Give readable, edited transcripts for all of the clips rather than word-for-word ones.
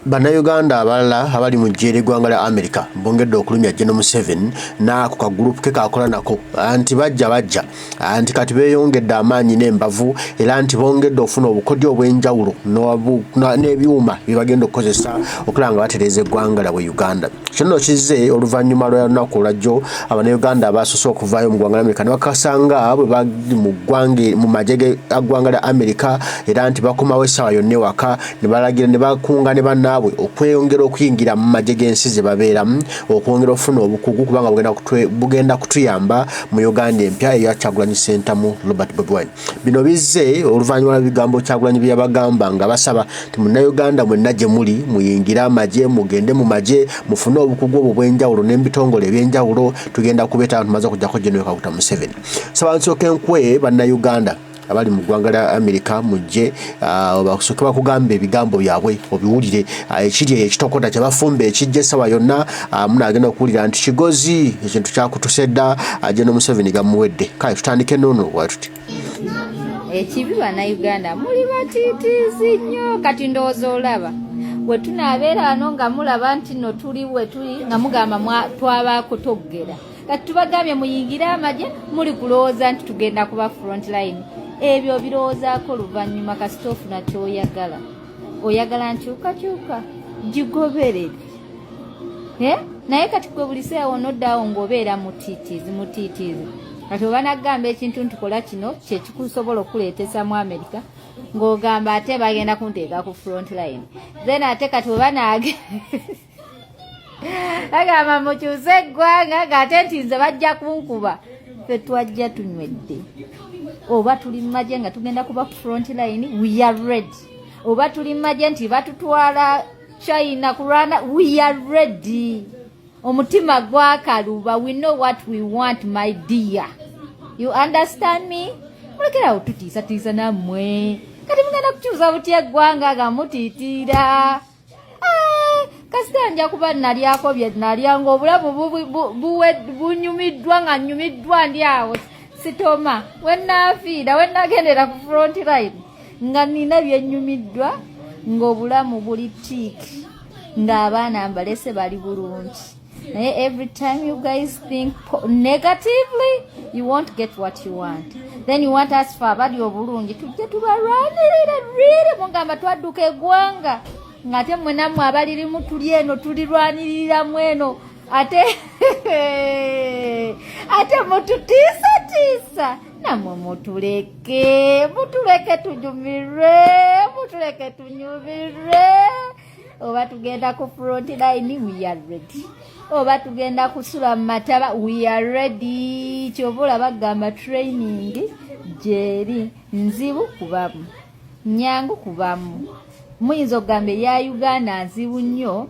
Banayuganda abalala abali mu Gye Lya America bongedde okulumya General Museveni n'ako ka group ke kakola nako anti bajja anti kati beeyongedde amaanyi n'embavu era nti bongedde ofuna obukodyo obw'enjawulo n'ebyuma bye bagenda okukozesa okulanga batereeza eggwanga lyabwe Uganda. Kino kizze oluvannyuma lw'olunaku olwajjo Abanayuganda abaasose okuvaayo mu ggwanga lya America ne bakasanga bwe bali mu magye g'eggwanga lya America era nti bakomawo essaawa yonna ewaka ne balagira ne bakunga ne bannaabwe okweyongera okuyingira mu magye g'ensi ze babeeramu okwongera okufuna obukugu kubanga bugenda kutuyamba mu Uganda empya eya Kyagulanyi Ssentamu Robert Bobi Wine. Bino bizze oluvannyuma lw'ebigambo Kyagulanyi bye yabagamba nga basaba nti Munnayuganda mwenna gye muli muyingire amagye mugende mu magye mufune obukugu obwo bw'enjawulo n'ebitongole eby'enjawulo tugenda kubeeta tumaze okujjako General Kaguta Museveni. Sabansooka enkwe Bannayuganda abali mu ggwanga lya America mujje basooke bakugamba ebigambo byabwe obiwulire ekiri ekitokota kye bafumba ekijja essaawa yonna munaagenda okuwulira nti kigozi ekintu kyakutusedda General Museveni gamuwedde. Kale tutandike nnono bwatuti ekibi Bannayuganda muli batiitiizi nnyo kati ndowooza olaba we tunaabeera wano nga mulaba nti nno tuli we tuli nga mugamba twabaako toggera kati tubagambye muyingire amagye muli kulowooza nti tugenda kuba front line. Ebyo birowoozaako oluvannyuma kasita ofuna kyoyagala oyagala nkyukakyuka gigoberere naye kati gwe buli seewo onoddaawo ng'obeera mutiitiizi kati oba nagamba ekintu ntikola kino kyekikusobola okuleetesa mu America ng'ogamba ate bagenda kunteeka ku front line then ate kati oba agamba mukyuse eggwanga ng'ate nti nze bajja kunkuba ffe twajja tunywedde. Oba tuli mmagye nga tugenda kuba front line we are ready. Oba tuli mmagye nti batutwala China kurana we are ready. Omutima gwakaluba we know what we want my dear. You understand me? Mulekera otutiisa namwe kati mugenda kukyusa butya eggwanga nga mutiitiira kasita nja kuba nalyako bye nalya ng'obulamu bunyumiddwa nga nyumiddwa ndi awo sitoma wennafiira wennagendera ku front line nga nina byennyumiddwa ng'obulamu buli tiiki ng'abaana mbalese bali bulungi naye every time you guys think negatively you won't get what you want then you want us for abali obulungi tujje tubalwanirire rire mugamba twadduka eggwanga ngate mwenammwe abalirimu tuli eno tulirwanirira mweno ate mututiisa namwe mutuleke tunyumirwe oba tugenda ku front line we are ready oba tugenda kusula mu mataba we are ready. Kyobola bagamba training gyeri nzibu kubamu nyangu kubamu muyinza okugamba eya Uganda nzibu nnyo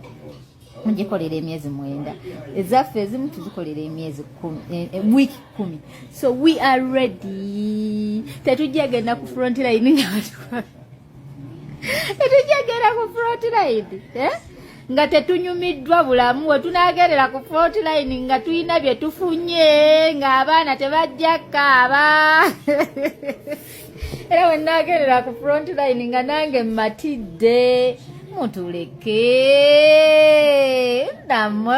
mugikolera emyezi 9 ezaffe ezimu tuzikolera emyezi 10 week 10 so we are ready. Tetujja genda ku front line nga tetunyumiddwa bulamu we tunaagerera ku front line nga tulina bye tufunye ng'abaana tebajja kaaba era we naagerera ku front line nga nange mmatidde. Mutuleke namwe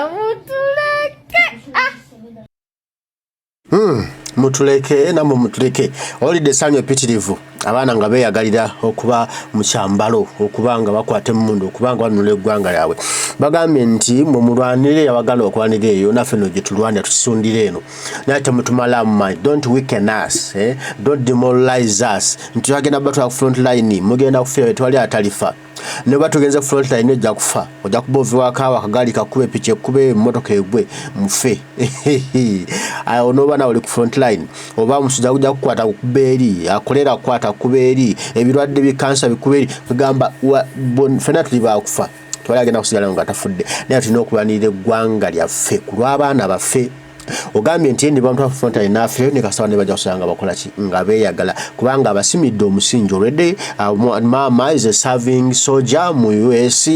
mutuleke namwe mutuleke olidde sanyo epitirivu abaana nga beeyagalira okuba mu kyambalo okuba nga bakwata emmundu okuba nga banunula eggwanga lyabwe bagambye nti mwe mulwanire abagala okwanira eyo naffe no gye tulwanira tukisundira eno naye temutumalamu manyi don't weaken us don't demoralize us nti twagenda batwala ku front line mugenda kufeera twali atalifa ne batugenze ku front line ojja kufa ojja kuboviwako akagali kakube piki ekube emmotoka egwe mufe ayo noba nawe oli ku front line oba omusujja kujja kukwata kukuba eri akolera kukwata kuba eri ebirwadde bikansa bikuba eri tugamba ffenna tuli baakufa twali agenda kusigala nga tafudde naye tulina okulwanirira eggwanga lyaffe ku lw'abaana baffe. Ogambye nti ndi bantu front line naffe ne kasawa ne bajja kusanga bakola ki nga beeyagala kubanga abasimidde omusingi already mama is a serving soldier mu US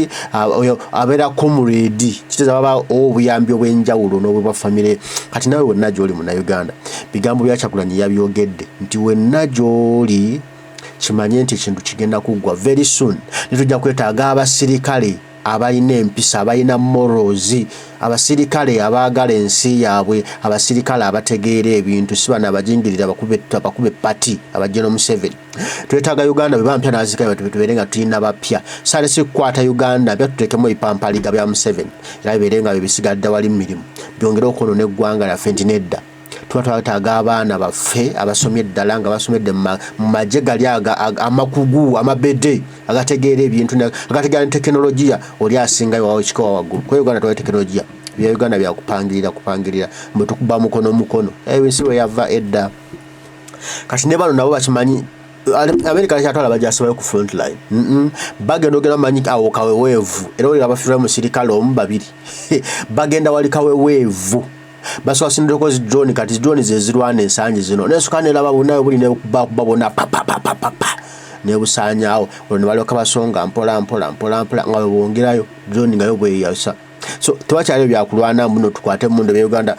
abeera comrade kiteza baba obuyambi obw'enjawulo n'obwa family kati nawe wonna gy'oli mu Uganda bigambo bya Kyagulanyi yabyogedde nti wenna gy'oli kimanye nti ekintu kigenda kuggwa very soon. Nitujja kwetaaga abasirikale abalina empisa, abalina morals, abasirikale abaagala ensi yaabwe, abasirikale abategeera ebintu, si bano abajingirira bakube pati abajja Museveni. Twetaaga Uganda bwe bampya n'azikayo tubeere nga tulina bapya. Sale si kukwata Uganda bya tuteekemu ebipampaliga bya Museveni era bibeere nga bisigadde wali mirimu byongere okwonoona eggwanga lyaffe nti nedda. Tuba twetaaga abaana baffe abasomye ddala nga basomedde mu magye gali amakugu amabede agategeera ebintu agategeera tekinologiya oli asingayo wawe kikowa waggulu. Kwa Uganda tuwa tekinologiya bya Uganda bya kupangirira mwe tukuba mukono ebinsi we yava edda. Kati ne bano nabo bakimanyi America kyatwala bajasobayo ku front line. Bagenda ogenda manyi awo kaweweevu era oli abafiira mu sirikale omu babiri bagenda wali kaweweevu baso asindire ko drone kati drone zezirwana ensangi zino nesukanira babunayo buli ne babona pa ne busanyawo ono bali okabasonga mpola nga bongerayo drone ngayo bwe yasa. So tuwakyali byakulwana muno tukwate mundo bya Uganda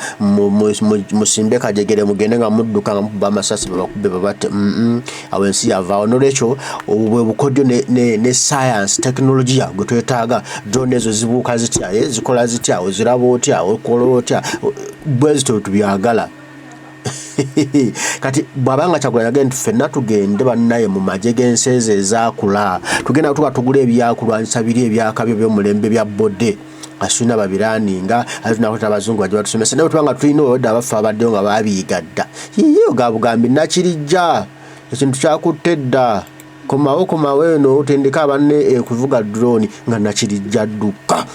musimbe kajegere mugende nga mudduka nga mukuba amasasi babakube babate awensi yavaawo nolwekyo obwe bukodyo ne science technology gwe twetaaga drone ezo zibuuka zitya zikola zitya oziraba otya okola otya bwezito tubyagala. Kati bwabanga Kyagulanyi agenda ffenna tugende bannaye mu magye g'enseze ezakula tugenda tugula ebyakulwanyisa biri ebyakabyo by'omulembe bya bode asuna babiraninga atunakota abazungu bajja batusomesa naye tubanga tulina oda abafa abaddeyo nga baabiyigadda yiyo gabugambi nakirijja ekintu kyakutte dda komawo eno otendeka abanne kuvuga drone nga nakirijja dduka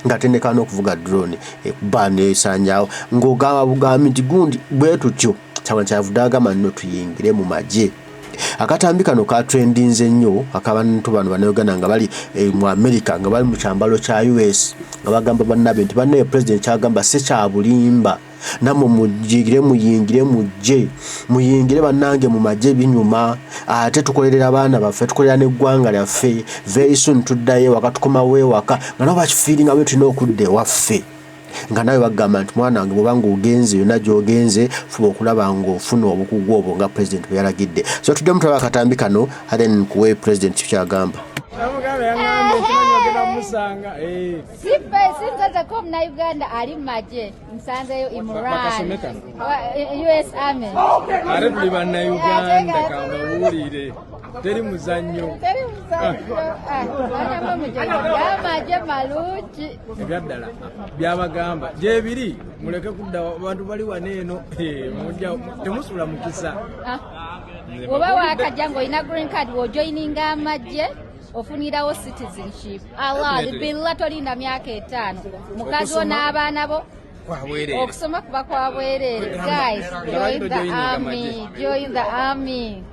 nga tendeka n'okuvuga drone kuba nesanyawo ng'ogamba bugambi nti gundi bwe tutyo Kyagulanyi kyavudde agamba nno tuyingire mu magye. Akatambi kano ka trendinze nnyo akabantu bano Banayuganda nga bali mu America nga bali mu kyambalo kya US nga bagamba bannabe nti bannaye president kyagamba se kya bulimba namwe muyingire mujje muyingire bannange mu magye binyuma ate tukolerera abaana baffe tukolera n'eggwanga lyaffe very soon tuddayo waka tukomawo ewaka nga nabo bakifiiringa bwe tulina okudda ewaffe nga nawe bagamba nti mwana wange bw'obanga ogenze yonna gy'ogenze fuba okulaba ng'ofuna obukugu obwo nga president bwe yalagidde. So tujja mutaba akatambi kano ate nkuwe president kyagamba. Sinzaza ko Munayuganda ali mu magye nsanzeyo Imran US Army are tuli Bannayuganda kamawulire teri muzannyo amagye malungi ebyaddala byabagamba gyebiri muleke kudda abantu bali waneeno temusula mukisa oba wakajja ng'olina green card w'ojoyininga amagye ofunirawo citizenship alibilla tolinda myaka 5 mukazi wo n'abaana bo okusoma kuba kwa bwereere. Guys, join the army.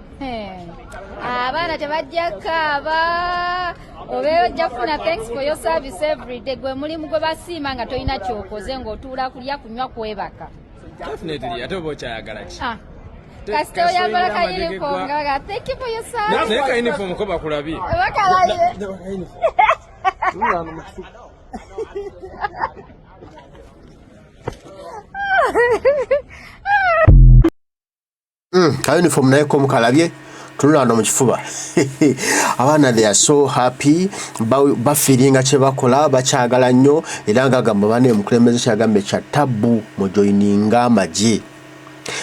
Abaana tebajja kaaba obeeyo ojja kufuna thanks for your service every day. Gwe mulimu gwe basiima nga tolina kyokoze ng'otuula kulya kunywa kwebaka. Definitely ate oba okyayagala ki kasite oyagala ka uniform nga thank you for your service. naye ka uniform ko bakulabye bakalaye ka uniform naye ko mukalabye tulanda mu kifuba. Abaana they are so happy bafiringa kye bakola bakyagala nnyo era nga gamba bane mukulembeze kyagambe kya tabu mu joininga amagye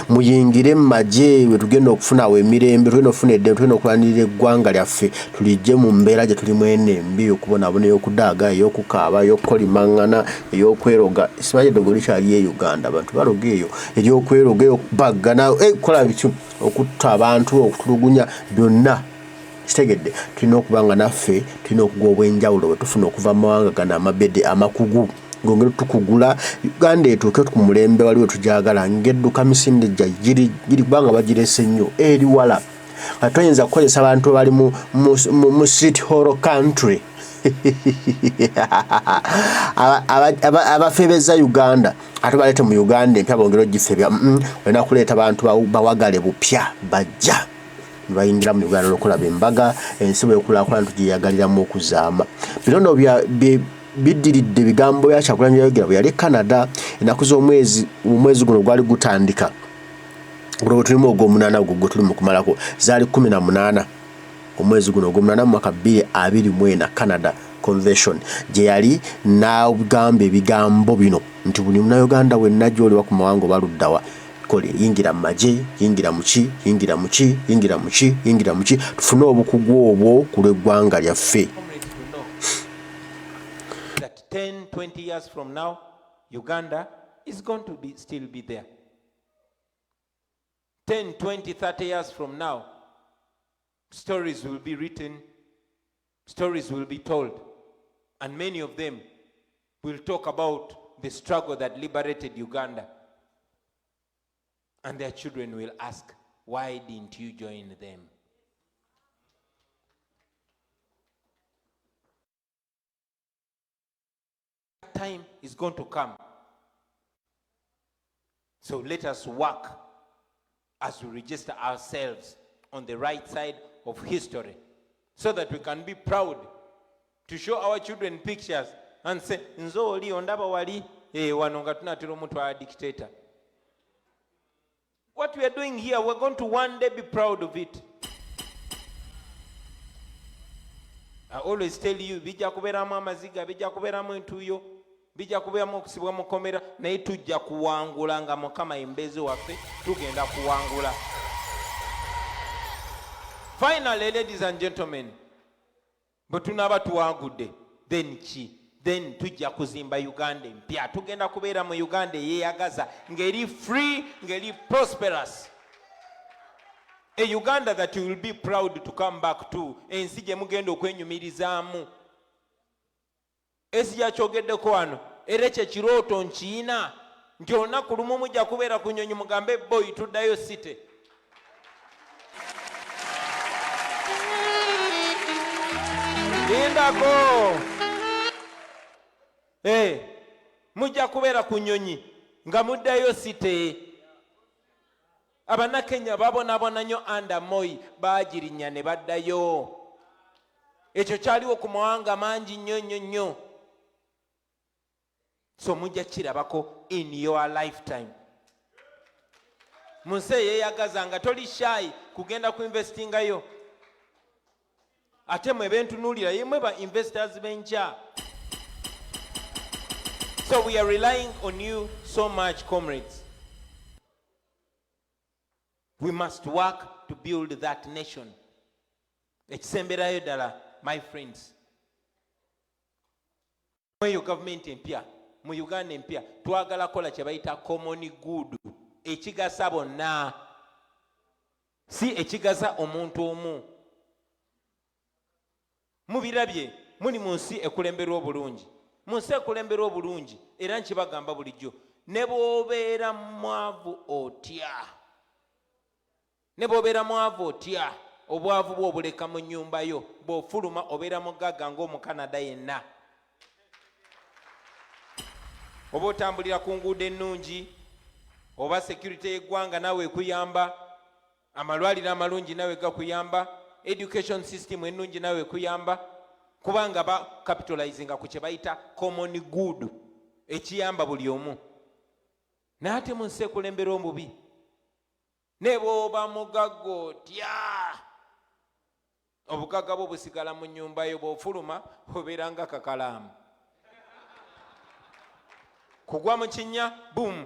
muyingire mu magye we tugenda okufuna awo emirembe tulina okufuna eddembe tulina okulanirira eggwanga lyaffe tulijje mu mbeera gye tulimu enembi okubonaabona ey'okudaaga ey'okukaaba ey'okukolimangana ey'okweroga simanyi eddogoli kyali e Uganda abantu baroga eyo ery'okweroga ey'okubaggana kukola bityo okutta abantu okutulugunya byonna kitegedde tulina okuba nga naffe tulina okugwa obwenjawulo bwe tufuna okuva mu mawanga gano amabede amakugu ngongera tukugula Uganda etuuke ku mulembe waliwo tujagala ngedduka misinde giri kubanga bagirese nnyo eri wala nga tuyinza kukozesa abantu bali mu street horror country abafebeza Uganda ate balete mu Uganda empya bongera ogifebya olina kuleeta abantu bawagale bupya bajja bayingira mu Uganda okulaba embaga ensi bwekulaakulana tugiyagaliramu okuzaama binono biddiridde bigambo bya Kyagulanyi byayogera bwe yali Canada ennaku z'omwezi guno gwali gutandika gwe tulimo ogw'omunaana gwe tuli mu kumalako zaali 18 omwezi guno ogw'omunaana mu mwaka 2024 Canada Convention gye yali n'agamba ebigambo bino nti buli munnayuganda wenna gy'oliwa ku mawanga oba luddawa kole yingira mu magye yingira mu ki yingira mu ki yingira mu ki yingira mu ki tufune obukugu obwo ku lw'eggwanga lyaffe. 10-20 years from now Uganda is going to still be there. 10, 20, 30 years from now, stories will be written, stories will be told, and many of them will talk about the struggle that liberated Uganda. And their children will ask, why didn't you join them? Time is going to come. So let us work as we register ourselves on the right side of history so that we can be proud to show our children pictures and say, Nzoli ondaba wali wanonga tunatiro mutwa dictator. What we are doing here, we're going to one day be proud of it. I always tell you, bija kuberamu amaziga, bija kuberamu entuyo, bija kuberamu okusibwa mukomera, naye tujja kuwangula nga Mukama embezi waffe, tugenda kuwangula. Finally, ladies and gentlemen, but tunaba tuwangudde, then ki? Then tujja kuzimba Uganda empya. Tugenda kubeera mu Uganda eyeyagaza, ngeri free, ngeri prosperous. A Uganda that you will be proud to come back to. Ensi gye mugenda okwenyumirizaamu. Esi yakyogeddeko wano, era ekyo ekirooto nkiina, nti olunaku lumu mujja kubeera ku nnyonyi mugambe boy tuddayo city. Lindako! Mujja kubeera ku nnyonyi nga muddayo city. Abannakenya babonaabona nnyo Under Moi baagirinya ne baddayo. Ekyo kyaliwo ku mawanga mangi nnyo nnyo nnyo. So mujja kirabako in your lifetime. Mu nsi eyeeyagaza nga toli shy kugenda ku investingayo. Ate mwe bentunuulira yemwe ba investors benkya. So we are relying on you so much, comrades. We must work to build that nation. Ekisemberayo ddala, my friends. Mu government empya, mu Uganda empya, twagala kola kye bayita common good. Ekigasa bonna. Si ekigasa omuntu omu. Mubirabye, muli mu nsi ekulemberwa obulungi. Mu nsi ekulemberwa obulungi, era nkibagamba bulijjo, ne bw'obeera mwavu otya. Ne bw'obeera mwavu otya, obwavu bwo obuleka mu nnyumba yo, bw'ofuluma obeera mugagga ng'omu Canada yenna. Oba otambulira ku nguudo ennungi, oba security y'eggwanga nawe ekuyamba, amalwaliro amalungi nawe gakuyamba, education system ennungi nawe ekuyamba, kubanga ba capitalizinga ku kye bayita common good, ekiyamba buli omu. Naye ate mu nsi ekulembera omubi, ne bw'oba mugagga otya, obugagga bwo busigala mu nnyumba yo, bw'ofuluma obeera nga kakalaamu. Kugwa mu kinnya, boom,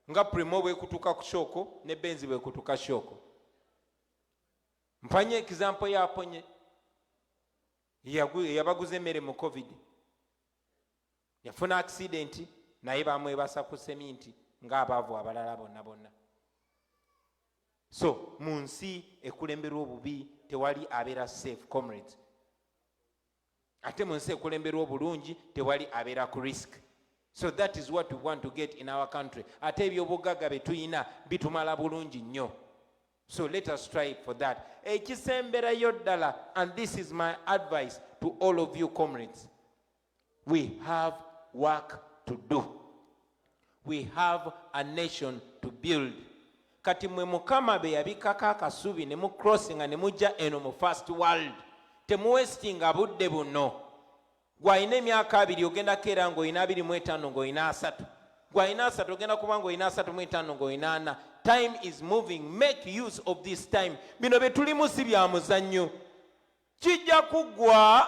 nga Primo bwekutuka ku shoko ne Benzi bwekutuka shoko. Mpanye example ya Ponye yabaguza emmere mu COVID, yafuna accident naye bamwebasa ku seminti ng'abaavu abalala bonna bonna. So mu nsi ekulemberwa obubi tewali abeera safe, comrades. Ate mu nsi ekulemberwa obulungi tewali abeera ku risk. So that is what we want to get in our country. Ate ebyobugagga bye tuyina bitumala bulungi nnyo. So let us strive for that. Ekisemberayo ddala, and this is my advice to all of you comrades. We have work to do. We have a nation to build. Kati mwe Mukama be yabikako akasubi ne mu crossinga ne mujja eno mu first world. Temuwestinga budde buno. Gw'alina emyaka 2 ogenda keera ng'olina 25 ng'olina 3. gwa ina 3 ogenda kuba ngo ina 3 ngo ina 4. Time is moving. Make use of this time. Bino bye tulimu si bya muzannyo. Kijja kugwa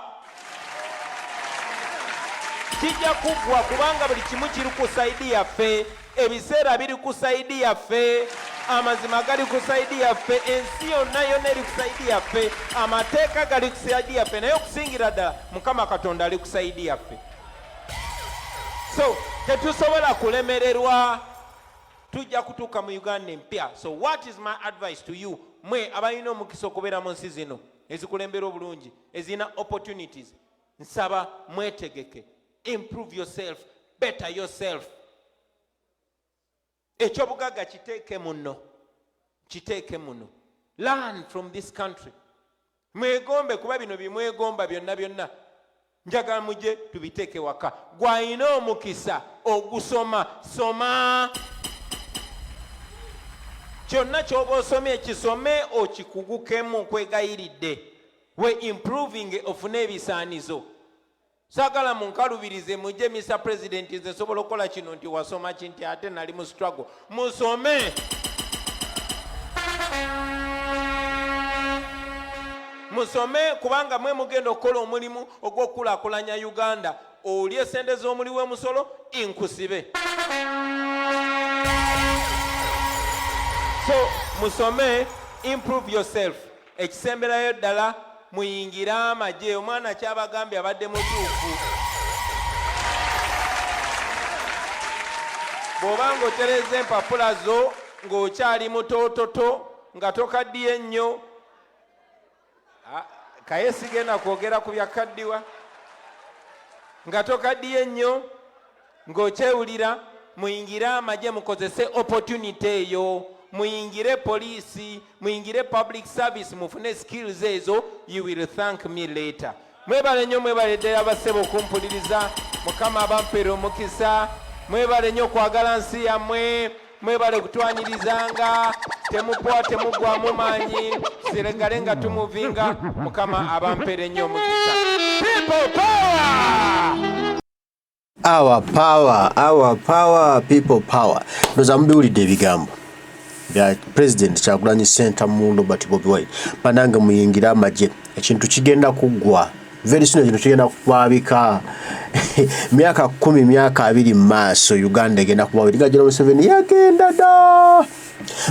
kubanga buli kimu kiri ku saidi yaffe, ebiseera biri ku saidi yaffe, amazima gali ku saidi yaffe, ensi yonna eri ku saidi yaffe, amateeka gali ku saidi yaffe, naye okusingira ddala Mukama Katonda ali ku saidi yaffe. So tetusobola kulemererwa, tujja kutuuka mu Uganda empya. So what is my advice to you, mwe abalina omukisa okubeera mu nsi zino ezikulembera obulungi, ezina opportunities? Nsaba mwetegeke. Improve yourself, better yourself. Ekyobugaga kiteeke muno. Learn from this country. Mwegombe kuba bino bimwegomba byonna. Njagala mujje tubiteeke waka. Gwalina omukisa ogusoma, soma. Kyonna ky'oba osomye kisome okikugukemu kwegayiridde. We improving ofune ebisaanizo. Sagala munkalubirize mujje Mr. President nze sobola okukola kino nti wasoma kinti ate nali mu struggle. Musome. Musome kubanga mwe mugenda okukola omulimu ogw'okulaakulanya Uganda. Oli esente z'omuli w'emusolo inkusibe. So musome, improve yourself. Ekisemberayo ddala muyingira amagye. Omwana kyabagambye abadde mutuufu. Bw'obanga otereza empapula zo ng'okyali mutoototo nga tokaddiye nnyo, kaye sigenda kwogera ku byakaddiwa, nga tokaddiye nnyo ng'okyewulira, muyingire amagye mukozese opportunity eyo. Muyingire poliisi, muyingire public service, mufune skills ezo. You will thank me later. Mwebale nnyo, mwebale ddala abassebo okumpuliriza. Mukama abampeera omukisa. Mwebale nnyo okwagala nsi yammwe. Mwebale kutwanyirizanga. Temupwa temugwamu maanyi. Siregale nga tumuvinga. Mukama abampeera nnyo omukisa. People power! Our power, people power. Ndoza mbiwulidde ebigambo bya President Kyagulanyi Center mu Robert Bobi Wine. Banange muyingira amagye. Ekintu kigenda kuggwa. Very soon ekintu kigenda kukwabika. Myaka 10 myaka 2 maaso Uganda egenda kuba wiriga General Museveni yagenda da.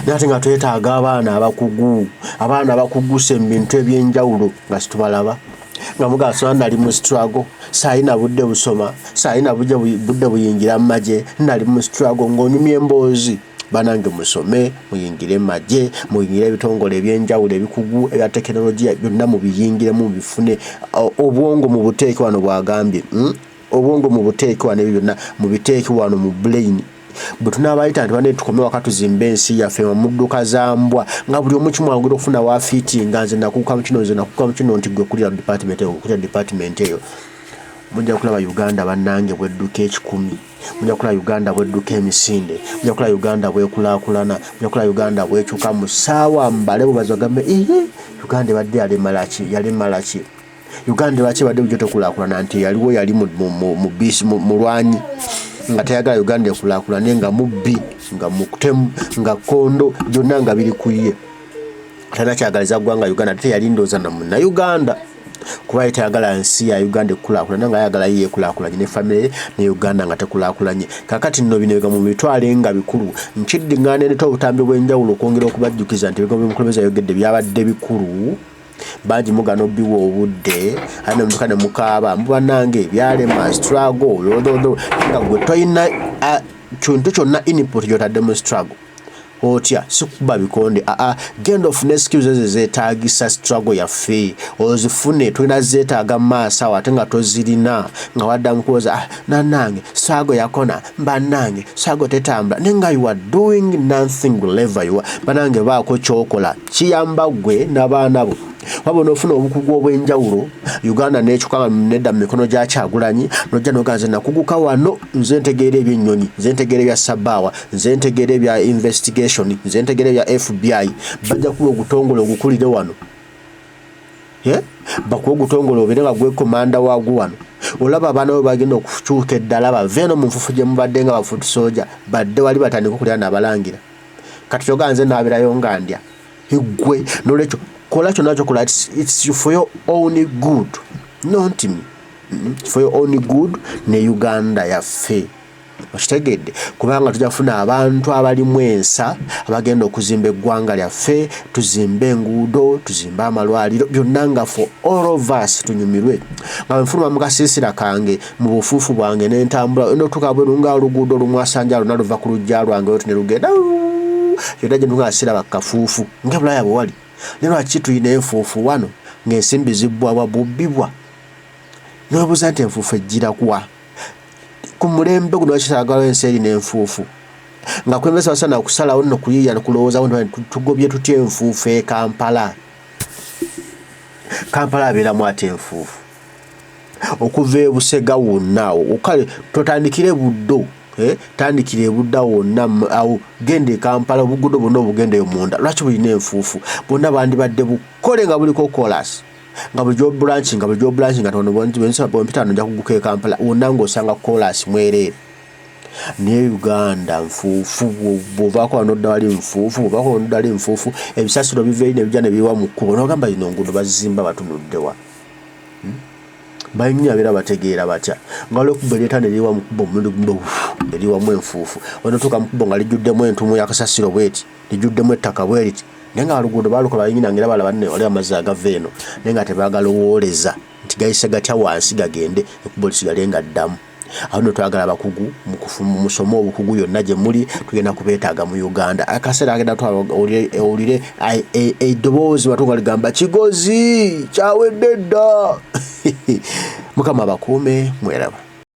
Nate nga twetaaga abaana abakuguse mu bintu ebyenjawulo nga situbalaba. Nga mugaso nali mu struggle. Saina budde busoma. Saina budde buyingira amagye. Nali mu struggle ng'onyumye emboozi. Banange musome, muyingire magye, muyingire ebitongole ebyenjawulo ebikugu ebya tekinologiya byonna mubiyingire mu bifune. Obwongo mu buteeke wano bwagambye. Obwongo mu buteeke wano byonna mubiteeke wano mu brain. Bwe tunaabayita nti bane tukome waka tuzimbe ensi yaffe mu dduka za mbwa nga buli omu kimwanguira okufuna waafiitinga nze nakuuka mu kino nti gwe kulira department eyo. Mujja kulaba Uganda bannange bwedduka 10. Mujja kulaba Uganda bwedduka emisinde. Mujja kulaba Uganda bwekulaakulana. Mujja kulaba Uganda bwekyuka mu ssaawa mbale bubazi bagambe Uganda badde yalemala ki. Uganda lwaki badde bujja tekulaakulana nti yaliwo yali mu bisi mulwanyi nga tayagala Uganda ekulaakulane nga mubbi nga mukutemu nga kondo byonna nga biri kuye. Tana kyagaliza ggwanga Uganda ate yali ndooza na Uganda. Kuba tayagala nsi ya Uganda ekulaakulanye nga ayagala ye ekulaakulanye ne family ne Uganda nga tekulaakulanye. Kakati nno bino bigambo bitwale nga bikulu. Nkiddingane ne obutambi bw'enjawulo okwongera okubajjukiza nti ebigambo by'omukulembeze yayogedde byabadde bikulu. Bangi mugano biwa obudde ane mukane mukaaba mbwanange byalema struggle nga gwe toyina kintu kyonna input gyotadde mu struggle. Otya sikuba bikonde genda ofune skills zeetaagisa struggle yaffe ozifune tulina zeetaaga maaso ate nga tozirina nga wadda mukuwoza nanange struggle yakona bannange struggle tetambula nenga you are doing nothing wherever you are. Banange baako kyokola kiyamba gwe n'abaana bo. Wabona ofuna obukugu obw'enjawulo Uganda n'ekikanga nedda mu mikono gya Kyagulanyi nojja noganze nakuguka wano nze ntegeera ebyennyonyi, nze ntegeera ebya Sabaawa, nze ntegeera ebya investigation, nze ntegeera ebya FBI. Bajja kuba ogutongole ogukulire wano. Bakuwa ogutongole obeere nga gwe komanda waagwo wano. olaba abaana bo bagenda okukyuka eddala bave eno mu nfufu gye mubadde nga bafuuti soja badde wali batandika okulya n'abalangira kati kyoga nze naabirayo nga ndya igwe n'olwekyo kola kyonna kyokola it's for your own good not me for your own good ne Uganda yaffe okitegedde kubanga tujja kufuna abantu abalimu ensa abagenda okuzimba eggwanga lyaffe tuzimbe enguudo tuzimbe amalwaliro byonna nga for all of us tunyumirwe nga nfuluma mu kasiisira kange mu bufuufu bwange n'entambula endotuka bwe lunga oluguudo lumwasanja luna luva ku lujja lwange oti ne lugenda yonna gye ntunga asiraba kafuufu nga Bulaya bwe wali ne lwaki tulina enfuufu wano ng'ensimbi zibbwa bubbibwa n'obuuza nti enfuufu ejjira kuwa ku mulembe guno wakitagala ensi erina enfuufu nga kwemeza basana okusalawo nno kuyiiya kulowoozawo tugobye tutya enfuufu e Kampala abeeramu ate enfuufu okuva e Busega wonna okale totandikire buddo tandikire ebudda wonna awo genda e Kampala obugudo bonna obugendeyo munda lwaki bulina enfuufu bonna bandibadde bukole nga buliko chorus nga bulijjo branch nga tono bompita nja kuguka e Kampala wonna ng'osanga chorus mwereere ne Uganda nfuufu bw'ovaako wano dda wali nfuufu ebisasiro biveeyo ne bijja ne biwa mu kkubo n'ogamba zino enguudo bazizimba batunuddewa bayinya beera bategeera batya nga olw'ekkubo eryeta ne liwa mu kkubo omulundi ne liwamu enfuufu wanotuuka mu kkubo nga lijjuddemu entuumu y'akasasiro bweti lijjuddemu ettaka bweriti naye nga oluguudo baalukola bayinyina ngera bala banne wali amazzi agava eno naye nga tebaagala owooleza nti gayise gatya wansi gagende ekkubo lisigale nga ddamu awo nno twagala abakugu musome obukugu yonna gye muli tugenda kubeetaaga mu Uganda akaseera agenda owulire eddoboozi matunga ligamba kigozi kyawedde dda mukama abakuume mweraba